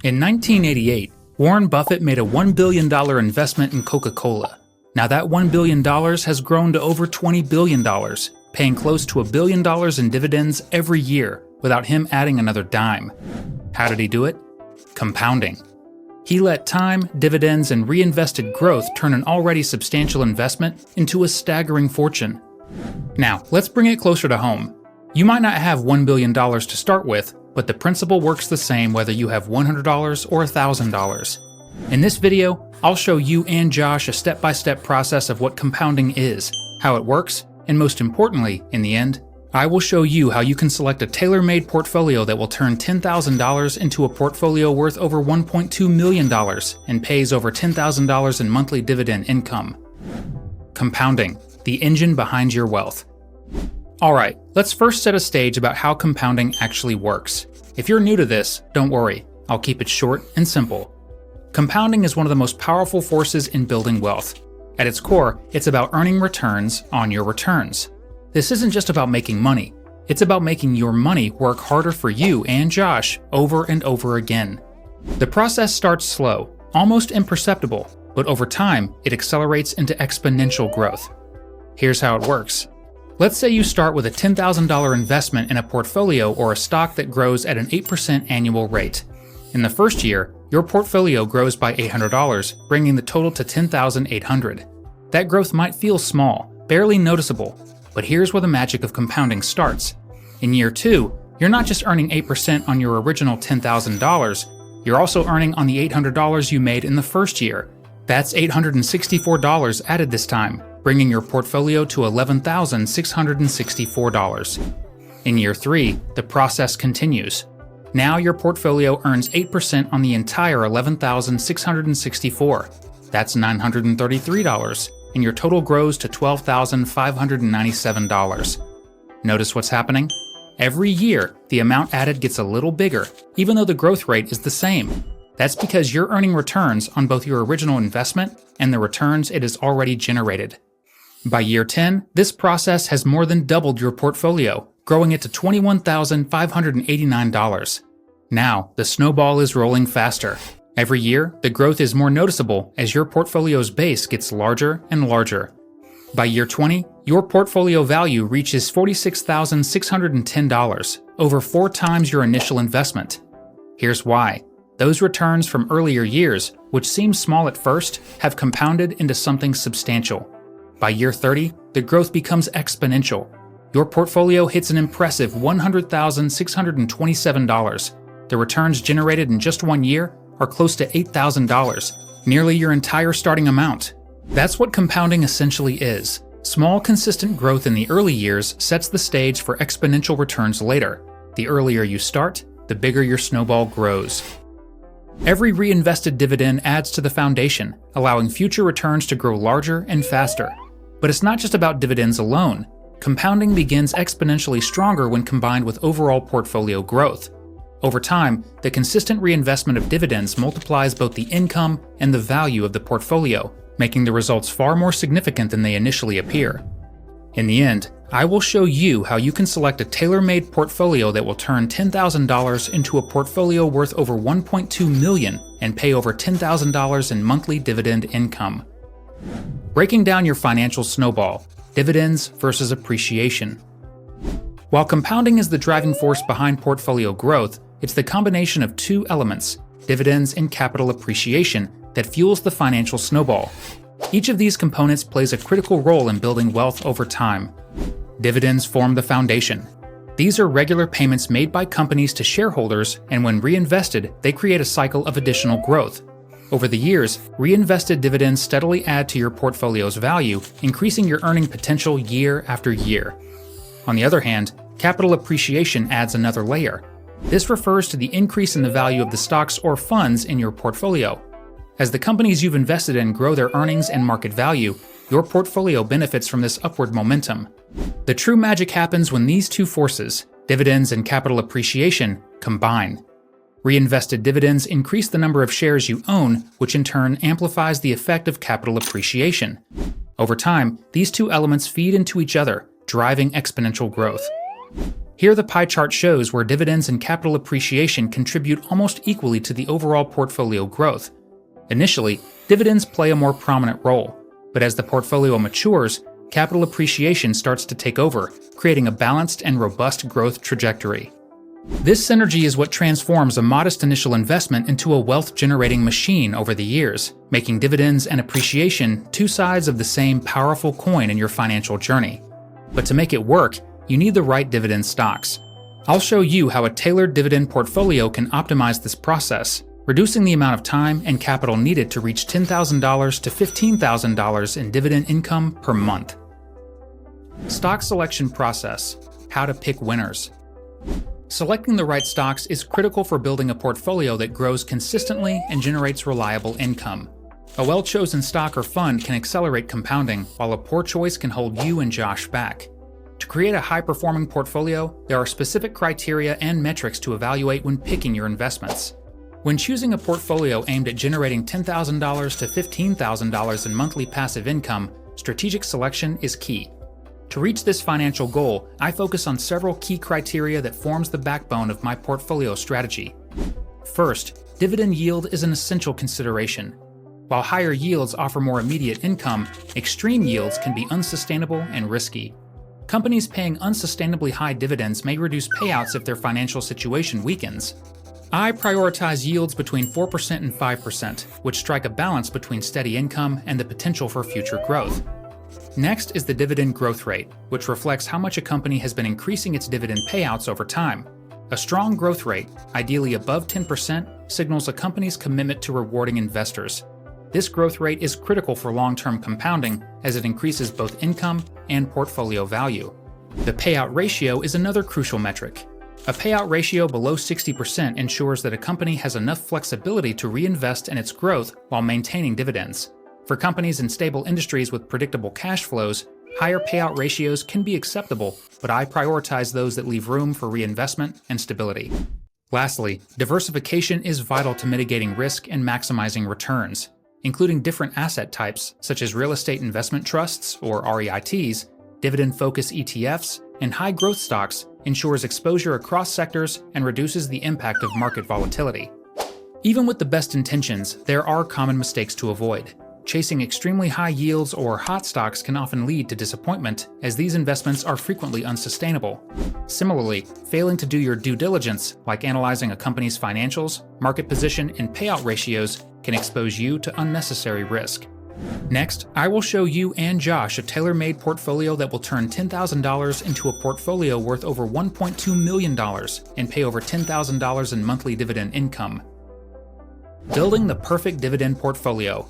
In 1988, Warren Buffett made a $1 billion investment in Coca-Cola. Now that $1 billion has grown to over $20 billion, paying close to $1 billion in dividends every year without him adding another dime. How did he do it? Compounding. He let time, dividends, and reinvested growth turn an already substantial investment into a staggering fortune. Now, let's bring it closer to home. You might not have $1 billion to start with, but the principle works the same whether you have $100 or $1,000. In this video, I'll show you and Josh a step-by-step process of what compounding is, how it works, and most importantly, in the end, I will show you how you can select a tailor-made portfolio that will turn $10,000 into a portfolio worth over $1.2 million and pays over $10,000 in monthly dividend income. Compounding, the engine behind your wealth. Alright, let's first set a stage about how compounding actually works. If you're new to this, don't worry, I'll keep it short and simple. Compounding is one of the most powerful forces in building wealth. At its core, it's about earning returns on your returns. This isn't just about making money, it's about making your money work harder for you and Josh over and over again. The process starts slow, almost imperceptible, but over time, it accelerates into exponential growth. Here's how it works. Let's say you start with a $10,000 investment in a portfolio or a stock that grows at an 8% annual rate. In the first year, your portfolio grows by $800, bringing the total to $10,800. That growth might feel small, barely noticeable, but here's where the magic of compounding starts. In year 2, you're not just earning 8% on your original $10,000, you're also earning on the $800 you made in the first year. That's $864 added this time, bringing your portfolio to $11,664. In year 3, the process continues. Now your portfolio earns 8% on the entire $11,664. That's $933, and your total grows to $12,597. Notice what's happening? Every year, the amount added gets a little bigger, even though the growth rate is the same. That's because you're earning returns on both your original investment and the returns it has already generated. By year 10, this process has more than doubled your portfolio, growing it to $21,589. Now, the snowball is rolling faster. Every year, the growth is more noticeable as your portfolio's base gets larger and larger. By year 20, your portfolio value reaches $46,610, over 4 times your initial investment. Here's why. Those returns from earlier years, which seemed small at first, have compounded into something substantial. By year 30, the growth becomes exponential. Your portfolio hits an impressive $100,627. The returns generated in just 1 year are close to $8,000, nearly your entire starting amount. That's what compounding essentially is. Small, consistent growth in the early years sets the stage for exponential returns later. The earlier you start, the bigger your snowball grows. Every reinvested dividend adds to the foundation, allowing future returns to grow larger and faster. But it's not just about dividends alone. Compounding begins exponentially stronger when combined with overall portfolio growth. Over time, the consistent reinvestment of dividends multiplies both the income and the value of the portfolio, making the results far more significant than they initially appear. In the end, I will show you how you can select a tailor-made portfolio that will turn $10,000 into a portfolio worth over $1.2 million and pay over $10,000 in monthly dividend income. Breaking down your financial snowball, dividends versus appreciation. While compounding is the driving force behind portfolio growth, it's the combination of 2 elements, dividends and capital appreciation, that fuels the financial snowball. Each of these components plays a critical role in building wealth over time. Dividends form the foundation. These are regular payments made by companies to shareholders, and when reinvested, they create a cycle of additional growth. Over the years, reinvested dividends steadily add to your portfolio's value, increasing your earning potential year after year. On the other hand, capital appreciation adds another layer. This refers to the increase in the value of the stocks or funds in your portfolio. As the companies you've invested in grow their earnings and market value, your portfolio benefits from this upward momentum. The true magic happens when these 2 forces, dividends and capital appreciation, combine. Reinvested dividends increase the number of shares you own, which in turn amplifies the effect of capital appreciation. Over time, these 2 elements feed into each other, driving exponential growth. Here the pie chart shows where dividends and capital appreciation contribute almost equally to the overall portfolio growth. Initially, dividends play a more prominent role, but as the portfolio matures, capital appreciation starts to take over, creating a balanced and robust growth trajectory. This synergy is what transforms a modest initial investment into a wealth-generating machine over the years, making dividends and appreciation two sides of the same powerful coin in your financial journey. But to make it work, you need the right dividend stocks. I'll show you how a tailored dividend portfolio can optimize this process, reducing the amount of time and capital needed to reach $10,000 to $15,000 in dividend income per month. Stock selection process: how to pick winners. Selecting the right stocks is critical for building a portfolio that grows consistently and generates reliable income. A well-chosen stock or fund can accelerate compounding, while a poor choice can hold you and Josh back. To create a high-performing portfolio, there are specific criteria and metrics to evaluate when picking your investments. When choosing a portfolio aimed at generating $10,000 to $15,000 in monthly passive income, strategic selection is key. To reach this financial goal, I focus on several key criteria that forms the backbone of my portfolio strategy. First, dividend yield is an essential consideration. While higher yields offer more immediate income, extreme yields can be unsustainable and risky. Companies paying unsustainably high dividends may reduce payouts if their financial situation weakens. I prioritize yields between 4% and 5%, which strike a balance between steady income and the potential for future growth. Next is the dividend growth rate, which reflects how much a company has been increasing its dividend payouts over time. A strong growth rate, ideally above 10%, signals a company's commitment to rewarding investors. This growth rate is critical for long-term compounding as it increases both income and portfolio value. The payout ratio is another crucial metric. A payout ratio below 60% ensures that a company has enough flexibility to reinvest in its growth while maintaining dividends. For companies in stable industries with predictable cash flows, higher payout ratios can be acceptable, but I prioritize those that leave room for reinvestment and stability. Lastly, diversification is vital to mitigating risk and maximizing returns. Including different asset types, such as real estate investment trusts, or REITs, dividend-focused ETFs, and high-growth stocks ensures exposure across sectors and reduces the impact of market volatility. Even with the best intentions, there are common mistakes to avoid. Chasing extremely high yields or hot stocks can often lead to disappointment, as these investments are frequently unsustainable. Similarly, failing to do your due diligence, like analyzing a company's financials, market position, and payout ratios, can expose you to unnecessary risk. Next, I will show you and Josh a tailor-made portfolio that will turn $10,000 into a portfolio worth over $1.2 million and pay over $10,000 in monthly dividend income. Building the perfect dividend portfolio.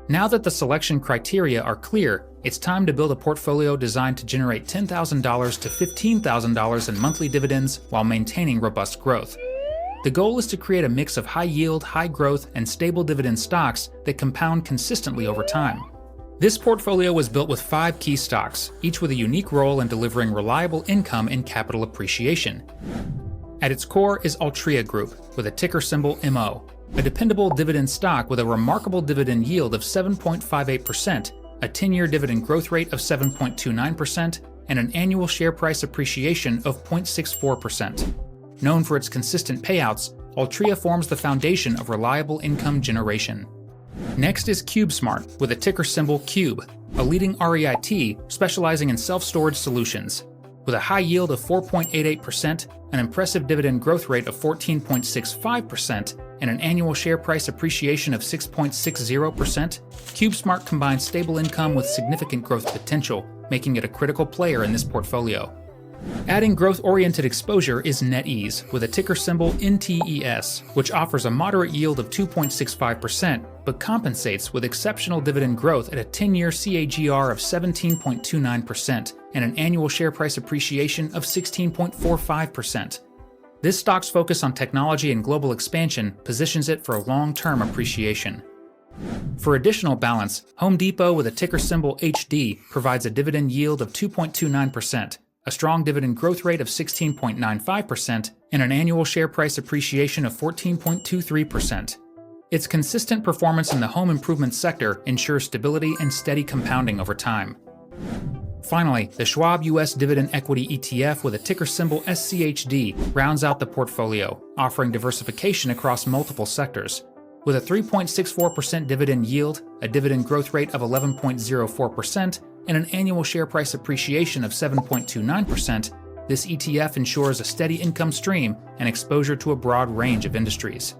Now that the selection criteria are clear, it's time to build a portfolio designed to generate $10,000 to $15,000 in monthly dividends while maintaining robust growth. The goal is to create a mix of high yield, high growth, and stable dividend stocks that compound consistently over time. This portfolio was built with 5 key stocks, each with a unique role in delivering reliable income and capital appreciation. At its core is Altria Group, with a ticker symbol MO, a dependable dividend stock with a remarkable dividend yield of 7.58%, a 10-year dividend growth rate of 7.29%, and an annual share price appreciation of 0.64%. Known for its consistent payouts, Altria forms the foundation of reliable income generation. Next is CubeSmart, with a ticker symbol CUBE, a leading REIT specializing in self-storage solutions. With a high yield of 4.88%, an impressive dividend growth rate of 14.65%, and an annual share price appreciation of 6.60%, CubeSmart combines stable income with significant growth potential, making it a critical player in this portfolio. Adding growth-oriented exposure is NetEase, with a ticker symbol NTES, which offers a moderate yield of 2.65%, but compensates with exceptional dividend growth at a 10-year CAGR of 17.29% and an annual share price appreciation of 16.45%. This stock's focus on technology and global expansion positions it for long-term appreciation. For additional balance, Home Depot with a ticker symbol HD provides a dividend yield of 2.29%, a strong dividend growth rate of 16.95%, and an annual share price appreciation of 14.23%. Its consistent performance in the home improvement sector ensures stability and steady compounding over time. Finally, the Schwab US Dividend Equity ETF with a ticker symbol SCHD rounds out the portfolio, offering diversification across multiple sectors. With a 3.64% dividend yield, a dividend growth rate of 11.04%, and an annual share price appreciation of 7.29%, this ETF ensures a steady income stream and exposure to a broad range of industries.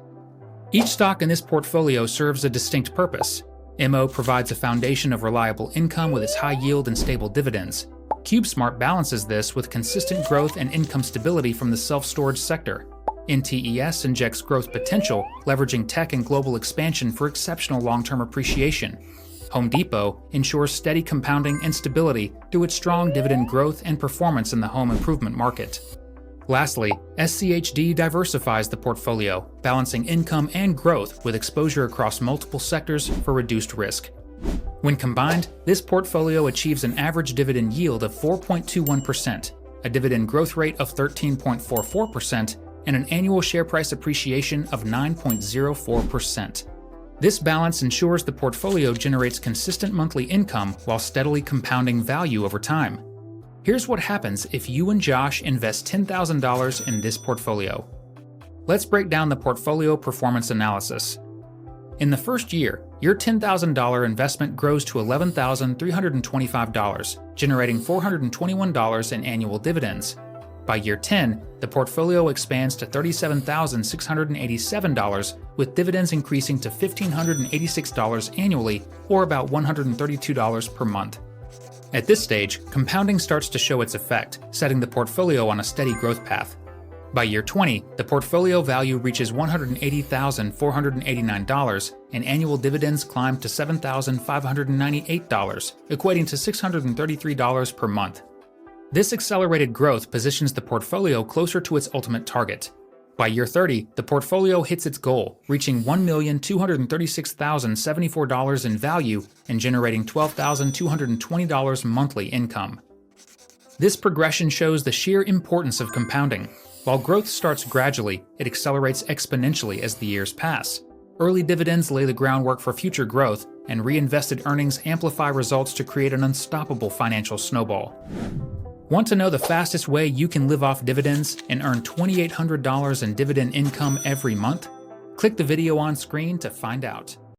Each stock in this portfolio serves a distinct purpose. MO provides a foundation of reliable income with its high yield and stable dividends. CubeSmart balances this with consistent growth and income stability from the self-storage sector. NTES injects growth potential, leveraging tech and global expansion for exceptional long-term appreciation. Home Depot ensures steady compounding and stability through its strong dividend growth and performance in the home improvement market. Lastly, SCHD diversifies the portfolio, balancing income and growth with exposure across multiple sectors for reduced risk. When combined, this portfolio achieves an average dividend yield of 4.21%, a dividend growth rate of 13.44%, and an annual share price appreciation of 9.04%. This balance ensures the portfolio generates consistent monthly income while steadily compounding value over time. Here's what happens if you and Josh invest $10,000 in this portfolio. Let's break down the portfolio performance analysis. In the first year, your $10,000 investment grows to $11,325, generating $421 in annual dividends. By year 10, the portfolio expands to $37,687, with dividends increasing to $1,586 annually, or about $132 per month. At this stage, compounding starts to show its effect, setting the portfolio on a steady growth path. By year 20, the portfolio value reaches $180,489, and annual dividends climb to $7,598, equating to $633 per month. This accelerated growth positions the portfolio closer to its ultimate target. By year 30, the portfolio hits its goal, reaching $1,236,074 in value and generating $12,220 monthly income. This progression shows the sheer importance of compounding. While growth starts gradually, it accelerates exponentially as the years pass. Early dividends lay the groundwork for future growth, and reinvested earnings amplify results to create an unstoppable financial snowball. Want to know the fastest way you can live off dividends and earn $2,800 in dividend income every month? Click the video on screen to find out.